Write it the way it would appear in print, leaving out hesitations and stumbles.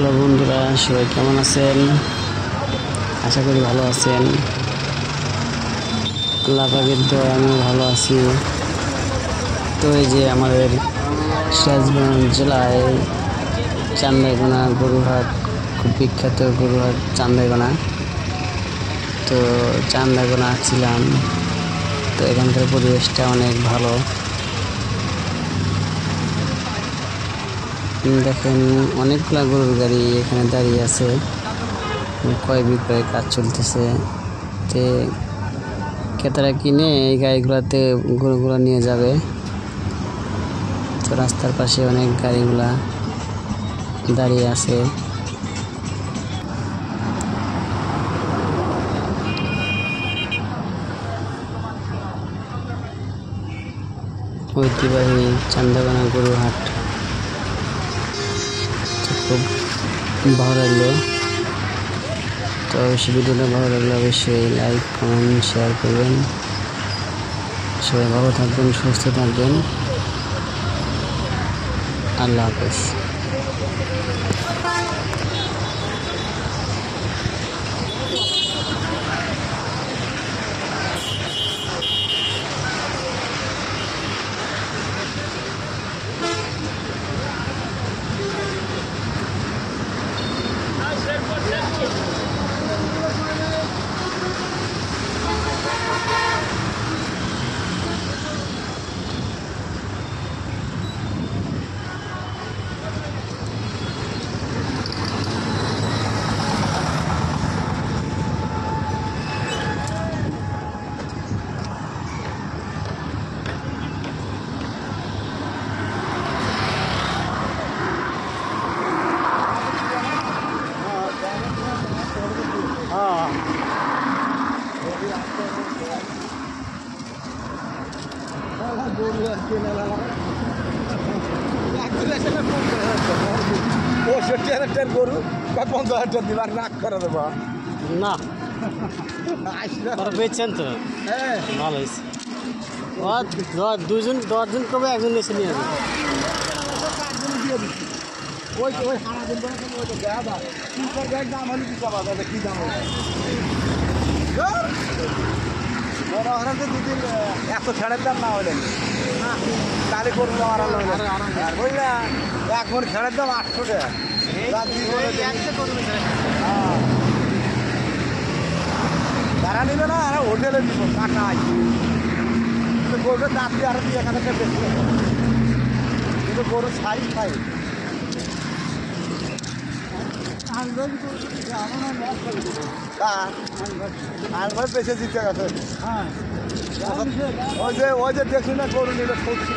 Hello বন্ধুরা, সবাই কেমন আছেন? আশা করি ভালো আছেন। আল্লাহ পাকের দয়ায় আমি ভালো আছি। তো এই যে আমাদের সিরাজগঞ্জ জেলায় চান্দাইকোনা গরুহাট, খুব বিখ্যাত গরুহাট চান্দাইকোনা। তো চান্দাইকোনা আসছিলাম, তো এখানকার পরিবেশটা অনেক ভালো। দেখেন অনেকগুলা গরুর গাড়ি এখানে দাঁড়িয়ে আছে, ক্রয় বিক্রয় কাজ চলতেছে। তে ক্রেতারা কিনে এই গাড়িগুলাতে গরুগুলো নিয়ে যাবে। তো রাস্তার পাশে অনেক গাড়িগুলা দাঁড়িয়ে আছে। ঐতিহ্যবাহী চান্দাইকোনা গরুহাট। খুব ভালো লাগলো। তো অবশ্যই ভিডিওটা ভালো লাগলে অবশ্যই লাইক, কমেন্ট, শেয়ার করবেন। সবাই ভালো থাকবেন, সুস্থ থাকবেন। আল্লাহ হাফেজ। গরু 50,000 দিবার রাগ করে দেবো না বেচছেন তো ভালো হয়েছে। 10জন কবে একজন এসে নিয়ে যাবে। ওই হারা দিন দাম হলে কি দাম বড় হারাতে দুদিন 100 ছেড়ের দাম না হলে তাহলে করবো বুঝলা। এক মন ছেড়ের দাম 800 টাকা। তারা নিল না, আর হোটেলে দিব কাটা আছে গরুটা দাঁত দিয়ে আরো 2-1 টাকা বেশি, কিন্তু গরুর সাইজ খাই আনভার বেঁচে দিতে গেছে। হ্যাঁ ওই যে দেখছি না গরু নিলে সবজি